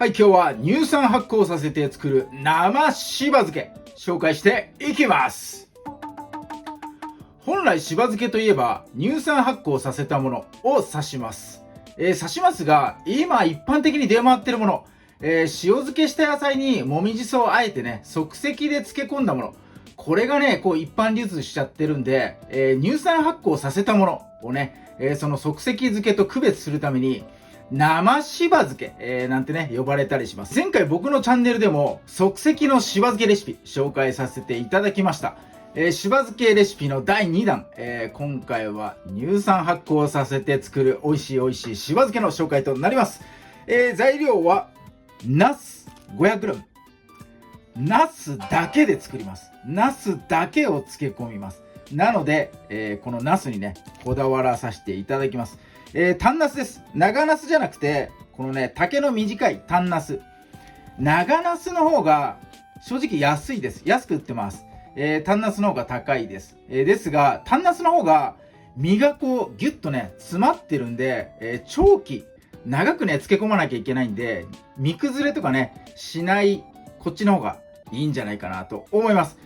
はい、今日は乳酸発酵させて作る生しば漬け紹介していきます。本来しば漬けといえば乳酸発酵させたものを指します。指しますが、今一般的に出回っているもの、塩漬けした野菜にもみじそをあえてね即席で漬け込んだもの、これがねこう一般流通しちゃってるんで、乳酸発酵させたものをね、その即席漬けと区別するために生しば漬け、なんてね呼ばれたりします。前回僕のチャンネルでも即席のしば漬けレシピ紹介させていただきました。しば漬けレシピの第2弾、今回は乳酸発酵させて作る美味しいしば漬けの紹介となります。材料はナス 500g、 ナスだけで作ります。ナスだけを漬け込みます。なので、このナスにねこだわらさせていただきます。短ナスです。長ナスじゃなくてこのね丈の短い短ナス。長ナスの方が正直安いです。安く売ってます。短ナスの方が高いです。ですが短ナスの方が身がこうギュッとね詰まってるんで、長期長くね漬け込まなきゃいけないんで、身崩れとかねしないこっちの方がいいんじゃないかなと思います。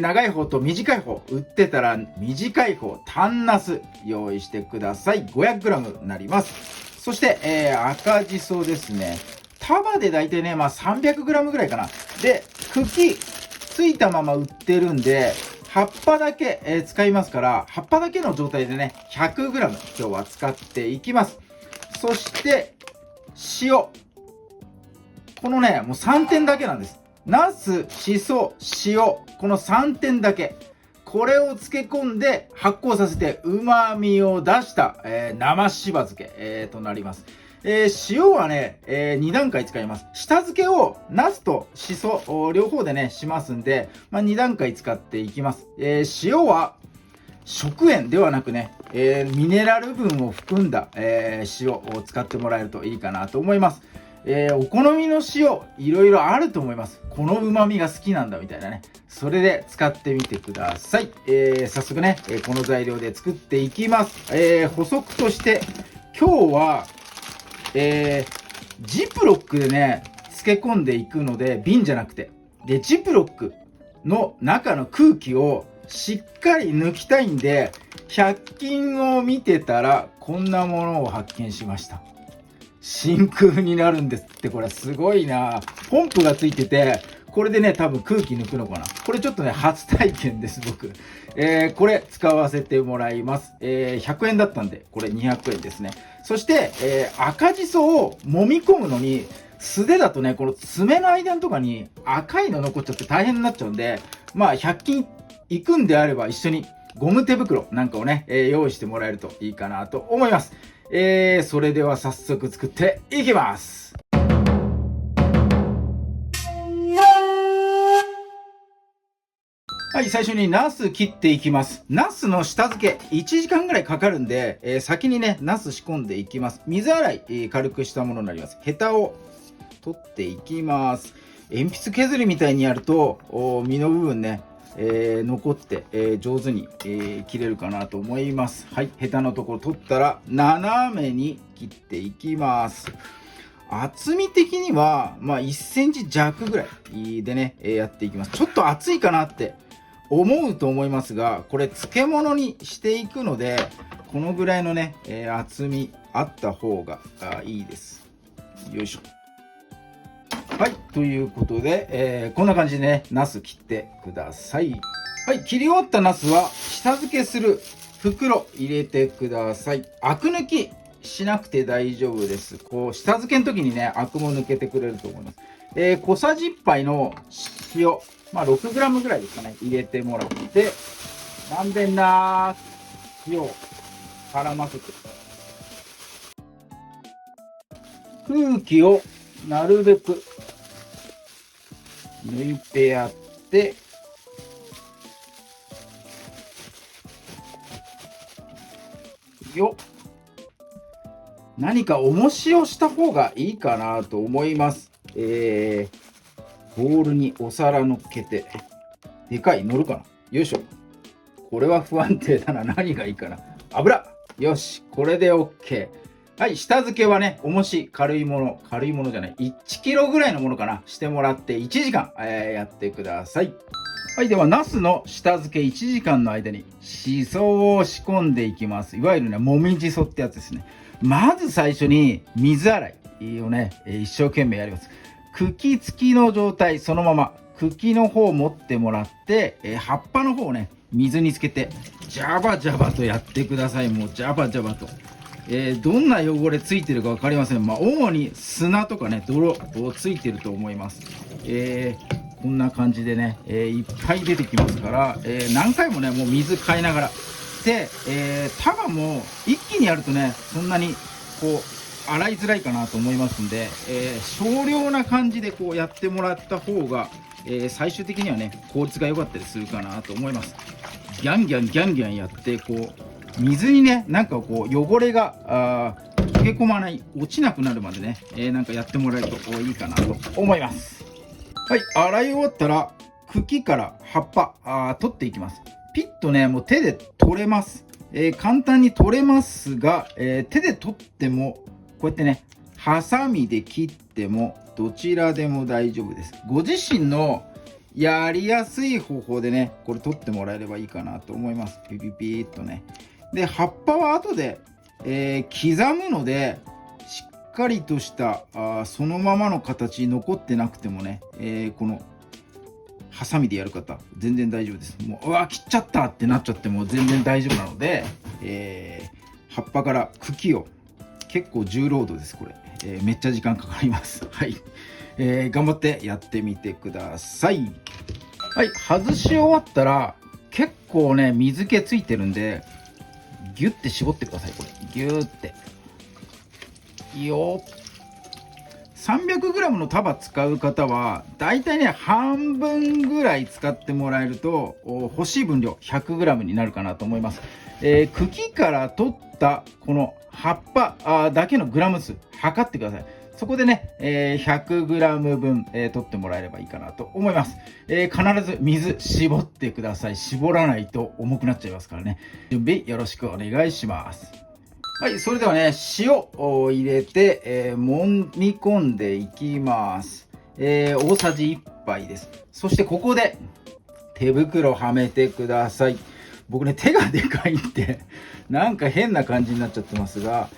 長い方と短い方売ってたら短い方短ナス用意してください。 500g になります。そして、赤じそですね。束でだいたいね、300g ぐらいかな。で茎ついたまま売ってるんで葉っぱだけ、使いますから、葉っぱだけの状態でね 100g 今日は使っていきます。そして塩、このねもう3点だけなんです。ナス、しそ、塩、この3点だけ、これを漬け込んで発酵させて旨味を出した、生しば漬け、となります。塩はね、2段階使います。下漬けをナスとしそ両方でねしますんで、2段階使っていきます。塩は食塩ではなくね、ミネラル分を含んだ、塩を使ってもらえるといいかなと思います。お好みの塩いろいろあると思います。この旨味が好きなんだみたいなね、それで使ってみてください。早速ね、この材料で作っていきます。補足として今日は、ジップロックでね漬け込んでいくので、瓶じゃなくてでジップロックの中の空気をしっかり抜きたいんで、100均を見てたらこんなものを発見しました。真空になるんですって。これすごいな。ポンプがついてて、これでね多分空気抜くのかな。これちょっとね初体験です僕。これ使わせてもらいます。100円だったんでこれ200円ですね。そして、赤じそを揉み込むのに素手だとねこの爪の間とかに赤いの残っちゃって大変になっちゃうんで、100均行くんであれば一緒にゴム手袋なんかをね、用意してもらえるといいかなと思います。それでは早速作っていきます。はい、最初にナス切っていきます。ナスの下漬け1時間ぐらいかかるんで、先にねナス仕込んでいきます。水洗い、軽くしたものになります。ヘタを取っていきます。鉛筆削りみたいにやると実の部分ね残って、上手に、切れるかなと思います。はい、ヘタのところ取ったら斜めに切っていきます。厚み的には1センチ弱ぐらいでね、やっていきます。ちょっと厚いかなって思うと思いますが、これ漬物にしていくのでこのぐらいのね、厚みあった方がいいです。よいしょ。はい、ということで、こんな感じでねナス切ってください。はい、切り終わったナスは下漬けする袋入れてください。アク抜きしなくて大丈夫です。こう下漬けの時にねアクも抜けてくれると思います。小さじ1杯の塩、6g ぐらいですかね、入れてもらってまんべんなく塩を絡ませて、空気をなるべく抜いてやってよっ。何か重しをした方がいいかなと思います。ボウルにお皿乗っけて、でかい乗るかな。よいしょ。これは不安定だな。何がいいかな。油。よし、これで OK。はい、下付けはね、重し、軽いものじゃない、1キロぐらいのものかな、してもらって1時間、やってください。はい、では、ナスの下付け1時間の間に、シソを仕込んでいきます。いわゆるね、もみじそってやつですね。まず最初に、水洗いをね、一生懸命やります。茎付きの状態、そのまま、茎の方を持ってもらって、葉っぱの方をね、水につけて、ジャバジャバとやってください。もう、ジャバジャバと。どんな汚れついてるか分かりません。主に砂とかね、泥ついてると思います。こんな感じでね、いっぱい出てきますから、何回もね、もう水変えながら。で、束も一気にやるとね、そんなにこう、洗いづらいかなと思いますんで、少量な感じでこうやってもらった方が、最終的にはね、効率が良かったりするかなと思います。ギャンギャンやって、こう、水にね、なんかこう汚れが溶け込まない、落ちなくなるまでね、なんかやってもらえるといいかなと思います。はい、洗い終わったら茎から葉っぱ取っていきます。ピッとね、もう手で取れます。簡単に取れますが、手で取ってもこうやってね、ハサミで切ってもどちらでも大丈夫です。ご自身のやりやすい方法でね、これ取ってもらえればいいかなと思います。ピピピーっとね。で、葉っぱは後で、刻むので、しっかりとしたそのままの形残ってなくてもね、このハサミでやる方全然大丈夫です。もう、うわ切っちゃったってなっちゃっても全然大丈夫なので、葉っぱから茎を、結構重労働ですこれ、めっちゃ時間かかります。はい、頑張ってやってみてください。はい、外し終わったら結構ね水気ついてるんで、ギュッて絞ってください。これギューっていいよ。300g の束使う方はだいたいね半分ぐらい使ってもらえると欲しい分量 100g になるかなと思います。茎から取ったこの葉っぱだけのグラム数測ってください。そこでね、100g 分、取ってもらえればいいかなと思います。必ず水絞ってください。絞らないと重くなっちゃいますからね。準備よろしくお願いします。はい、それではね、塩を入れて、揉み込んでいきます。大さじ1杯です。そしてここで手袋はめてください。僕ね、手がでかいってなんか変な感じになっちゃってますが、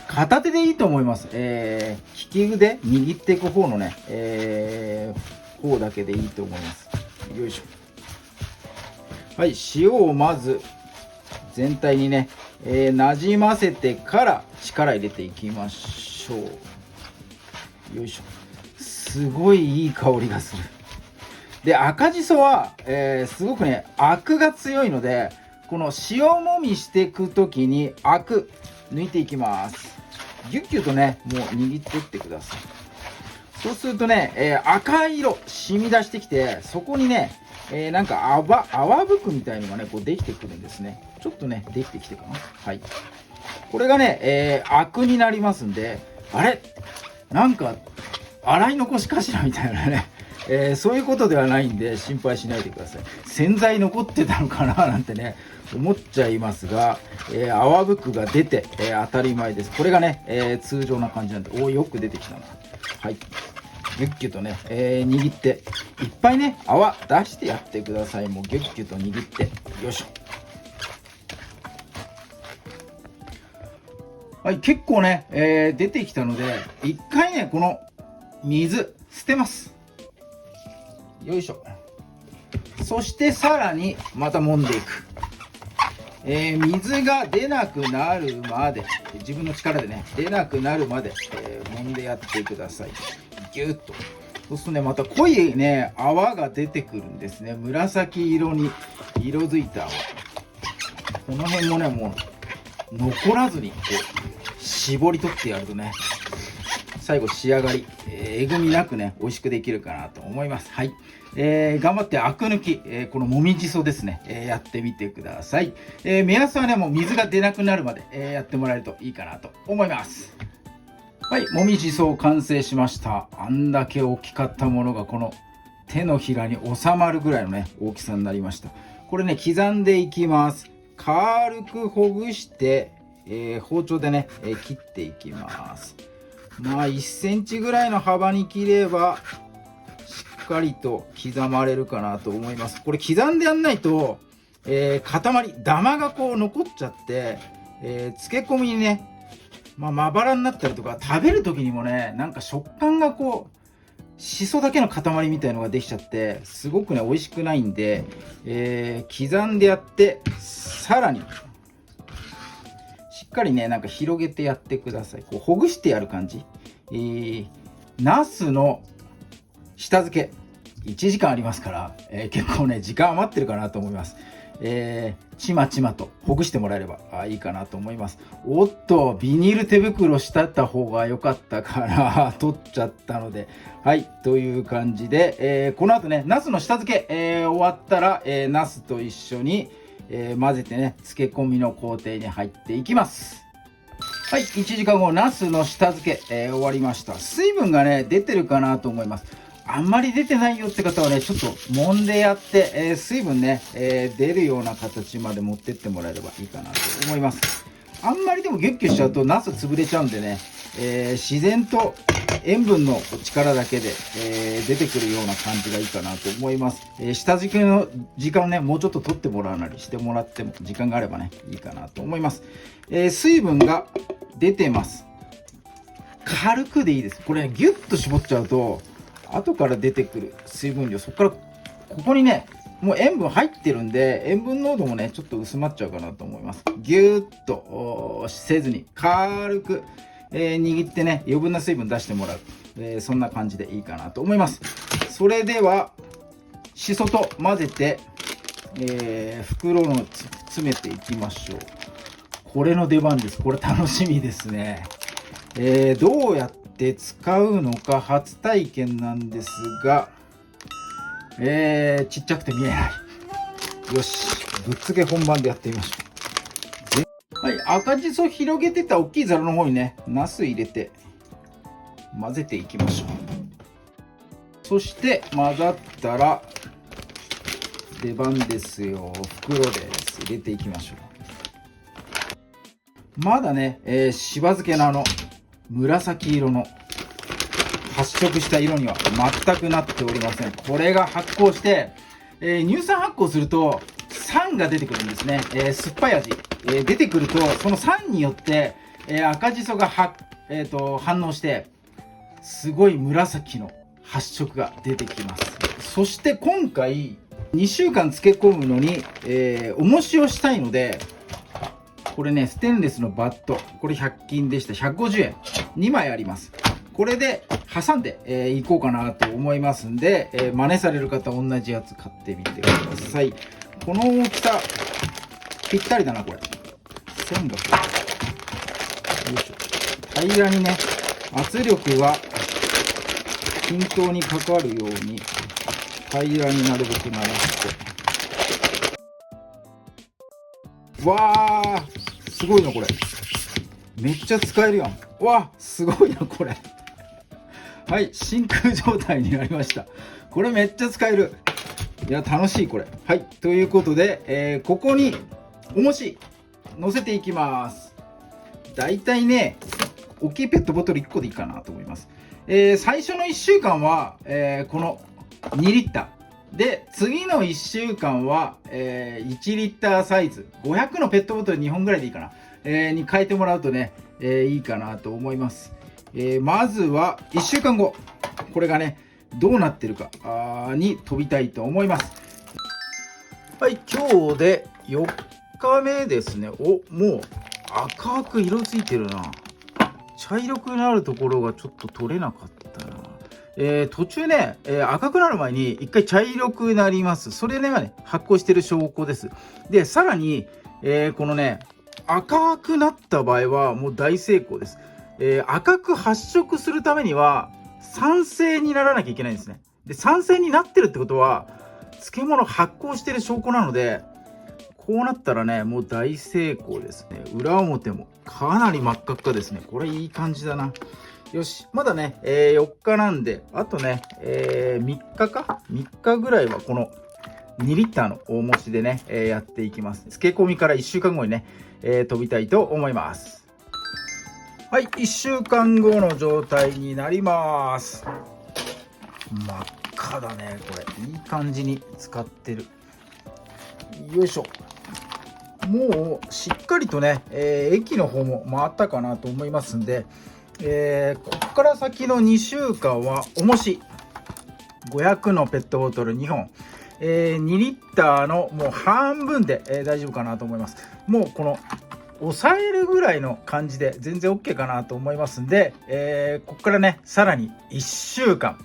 片手でいいと思います。利き腕握っていく方のね、方だけでいいと思います。よいしょ。はい、塩をまず全体にね、なじませてから力入れていきましょう。よいしょ。すごいいい香りがする。で、赤じそは、すごくねアクが強いので、この塩もみしていく時にアク抜いていきます。ギュッギュッとねもう握っていってください。そうするとね、赤い色染み出してきて、そこにね、なんか泡吹くみたいのがねこうできてくるんですね。ちょっとねできてきてかな。はい、これがね、アクになりますんで、あれなんか洗い残しかしらみたいなね、そういうことではないんで心配しないでください。洗剤残ってたのかななんてね思っちゃいますが、泡吹くが出て、当たり前です。これがね、通常な感じなんで、よく出てきたな。はい、ギュッギュッとね、握っていっぱいね泡出してやってください。もうギュッギュッと握って、よいしょ。はい、結構ね、出てきたので一回ねこの水捨てます。よいしょ。そしてさらにまた揉んでいく。水が出なくなるまで、自分の力でね出なくなるまで、揉んでやってください。ギュッと。そうするとねまた濃いね泡が出てくるんですね。紫色に色づいた泡。この辺もねもう残らずにこう絞り取ってやるとね、最後仕上がり、えぐみなくね美味しくできるかなと思います。はい、頑張ってアク抜き、このもみじそですね、やってみてください。目安はねもう水が出なくなるまで、やってもらえるといいかなと思います。はい、もみじそ完成しました。あんだけ大きかったものがこの手のひらに収まるぐらいのね大きさになりました。これね刻んでいきます。軽くほぐして、包丁でね、切っていきます。まあ1センチぐらいの幅に切ればしっかりと刻まれるかなと思います。これ刻んでやんないと、ダマがこう残っちゃって、漬け込みにね、まばらになったりとか、食べる時にもね、なんか食感がこうしそだけの塊みたいのができちゃってすごくね美味しくないんで、刻んでやって、さらにしっかりねなんか広げてやってください。こうほぐしてやる感じ。ナスの下漬け1時間ありますから、結構ね時間余ってるかなと思います。ちまちまとほぐしてもらえればいいかなと思います。おっと、ビニール手袋したった方が良かったから取っちゃったので、はい、という感じで、この後ね、ナスの下漬け、終わったら、ナスと一緒に、混ぜてね、漬け込みの工程に入っていきます。はい、1時間後、ナスの下漬け、終わりました。水分がね、出てるかなと思います。あんまり出てないよって方はね、ちょっと揉んでやって、水分ね、出るような形まで持ってってもらえればいいかなと思います。あんまりでもギュッギュッしちゃうとナス潰れちゃうんでね、自然と塩分の力だけで、出てくるような感じがいいかなと思います。下漬けの時間ね、もうちょっと取ってもらうなりしてもらっても、時間があればね、いいかなと思います。水分が出てます。軽くでいいです。これ、ね、ギュッと絞っちゃうと、後から出てくる水分量、そこからここにねもう塩分入ってるんで、塩分濃度もねちょっと薄まっちゃうかなと思います。ギューッとせずに軽く、握ってね余分な水分出してもらう、そんな感じでいいかなと思います。それではしそと混ぜて、袋の詰めていきましょう。これの出番です。これ楽しみですね。どうやって使うのか初体験なんですが、ちっちゃくて見えない。よし、ぶっつけ本番でやってみましょう。はい、赤じそ広げてた大きい皿の方にねナス入れて混ぜていきましょう。そして混ざったら出番ですよ。袋です。入れていきましょう。まだね、しば漬けの紫色の発色した色には全くなっておりません。これが発酵して、乳酸発酵すると酸が出てくるんですね。酸っぱい味、出てくるとその酸によって、赤じそが反応してすごい紫の発色が出てきます。そして今回2週間漬け込むのに、重しをしたいので、これねステンレスのバット、これ100均でした150円2枚あります。これで挟んでいこうかなと思いますんで、真似される方同じやつ買ってみてください。この大きさぴったりだな。これ線がよいしょ、平らにね圧力は均等にかかるように平らになるべくならして、わーすごいなこれ。めっちゃ使えるやん。わーすごいなこれ。はい、真空状態になりました。これめっちゃ使える。いや楽しいこれ。はい、ということで、ここに重し乗せていきます。だいたいね大きいペットボトル1個でいいかなと思います。最初の1週間は、この2リッターで、次の1週間は、1リッターサイズ500のペットボトル2本ぐらいでいいかな、に変えてもらうとね、いいかなと思います。まずは1週間後、これがねどうなってるかに飛びたいと思います。はい、今日で4日目ですね。お、もう赤く色ついてるな。茶色くなるところがちょっと取れなかったな。途中ね、赤くなる前に一回茶色くなります。それね発酵してる証拠です。でさらに、このね赤くなった場合はもう大成功です。赤く発色するためには酸性にならなきゃいけないんですね。で酸性になってるってことは漬物発酵してる証拠なので、こうなったらねもう大成功ですね。裏表もかなり真っ赤っかですね。これいい感じだな。よし、まだね、4日なんであとね、3日か3日ぐらいはこの2リッターの大持ちでね、やっていきます。漬け込みから1週間後にね、飛びたいと思います。はい、1週間後の状態になります。真っ赤だね、これ。いい感じに使ってる。よいしょ。もうしっかりとね、駅の方も回ったかなと思いますんで、ここから先の2週間は重し500のペットボトル2本、2リッターのもう半分で、大丈夫かなと思います。もうこの抑えるぐらいの感じで全然 OK かなと思いますんで、ここからねさらに1週間、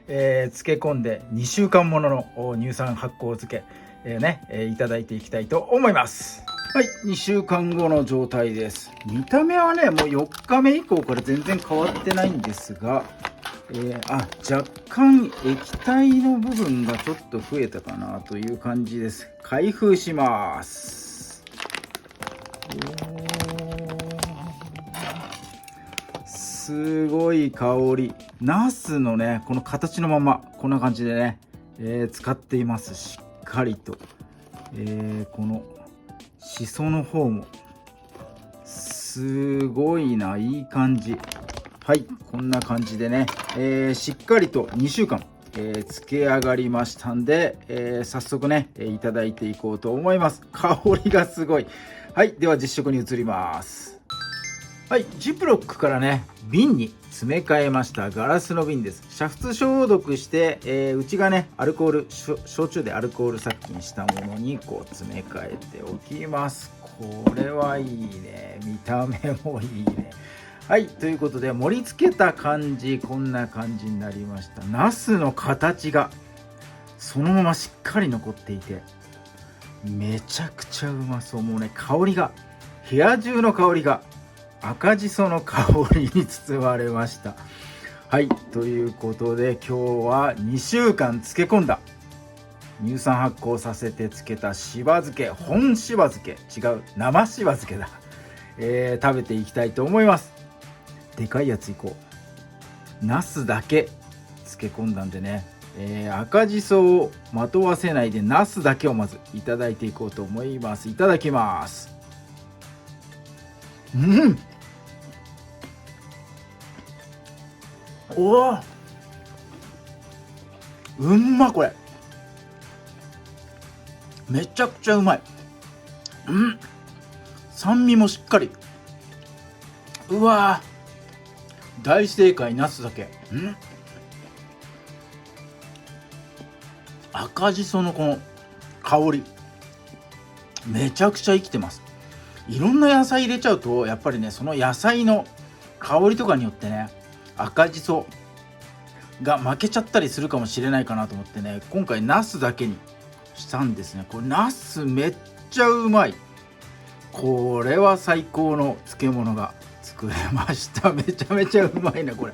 漬け込んで2週間ものの乳酸発酵漬け、いただいていきたいと思います。はい、2週間後の状態です。見た目はねもう4日目以降から全然変わってないんですが、若干液体の部分がちょっと増えたかなという感じです。開封します。すごい香り。ナスのねこの形のままこんな感じでね、使っています。しっかりと、このしその方もすごいな、いい感じ。はい、こんな感じでね、しっかりと2週間、漬け上がりましたんで、早速ね、いただいていこうと思います。香りがすごい。はい、では実食に移ります。はい、ジップロックからね瓶に詰め替えました。ガラスの瓶です。煮沸消毒して、内がねアルコール、焼酎でアルコール殺菌したものにこう詰め替えておきます。これはいいね、見た目もいいね。はい、ということで盛り付けた感じこんな感じになりました。ナスの形がそのまましっかり残っていてめちゃくちゃうまそう。もうね香りが、部屋中の香りが赤じその香りに包まれました。はい、ということで今日は2週間漬け込んだ乳酸発酵させて漬けたしば漬け、本しば漬け、違う生しば漬けだ、食べていきたいと思います。でかいやついこう。ナスだけ漬け込んだんでね、赤じそをまとわせないでナスだけをまずいただいていこうと思います。いただきます。おお、うんま、これめちゃくちゃうまい。酸味もしっかり。うわー、大正解。ナスだけ。赤じそのこの香りめちゃくちゃ生きてます。いろんな野菜入れちゃうとやっぱりねその野菜の香りとかによってね赤じそが負けちゃったりするかもしれないかなと思ってね、今回ナスだけにしたんですね。これナスめっちゃうまい。これは最高の漬物が作れました。めちゃめちゃうまいなこ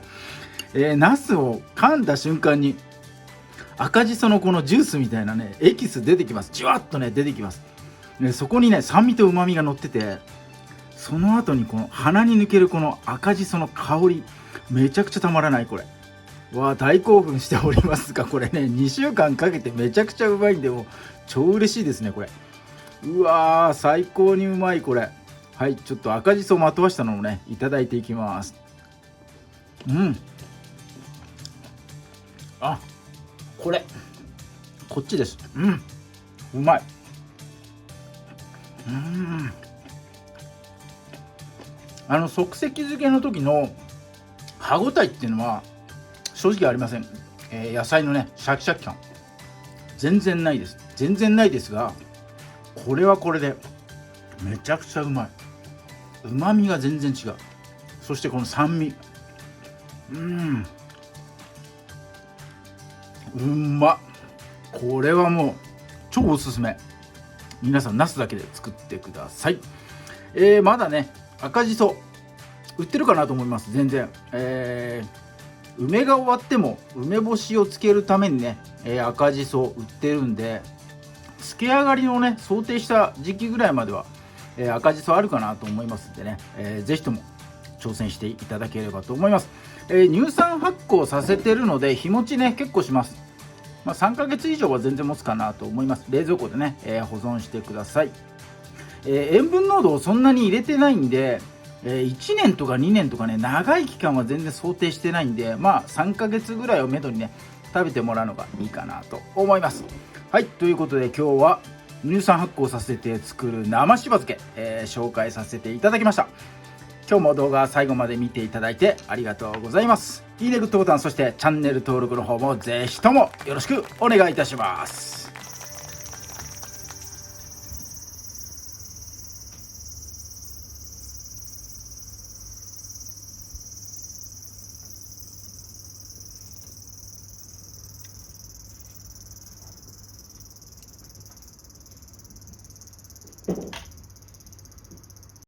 れ。ナスを噛んだ瞬間に赤じそのこのジュースみたいなねエキス出てきます。じわっとね出てきます。そこにね酸味と旨味が乗ってて、その後にこの鼻に抜けるこの赤じその香りめちゃくちゃたまらない。これわー、大興奮しておりますが、これね2週間かけてめちゃくちゃうまいんでもう超嬉しいですねこれ。うわー、最高にうまいこれ。はい、ちょっと赤じそをまとわしたのをねいただいていきます。これこっちです。うまい。即席漬けの時の歯ごたえっていうのは正直ありません。野菜のねシャキシャキ感全然ないです。全然ないですが、これはこれでめちゃくちゃうまい。旨味が全然違う。そしてこの酸味、うんまっ。これはもう超おすすめ。皆さんナスだけで作ってください。まだね赤じそ売ってるかなと思います。全然、梅が終わっても梅干しをつけるためにね、赤じそ売ってるんで、漬け上がりのね想定した時期ぐらいまでは、赤じそあるかなと思いますんでね、ぜひとも挑戦していただければと思います。乳酸発酵させてるので日持ちね結構します。3ヶ月以上は全然持つかなと思います。冷蔵庫でね、保存してください。塩分濃度をそんなに入れてないんで、1年とか2年とかね、長い期間は全然想定してないんで、3ヶ月ぐらいをめどにね、食べてもらうのがいいかなと思います。はい、ということで今日は乳酸発酵させて作る生しば漬け、紹介させていただきました。今日も動画最後まで見ていただいてありがとうございます。いいね、グッドボタン、そしてチャンネル登録の方もぜひともよろしくお願いいたします。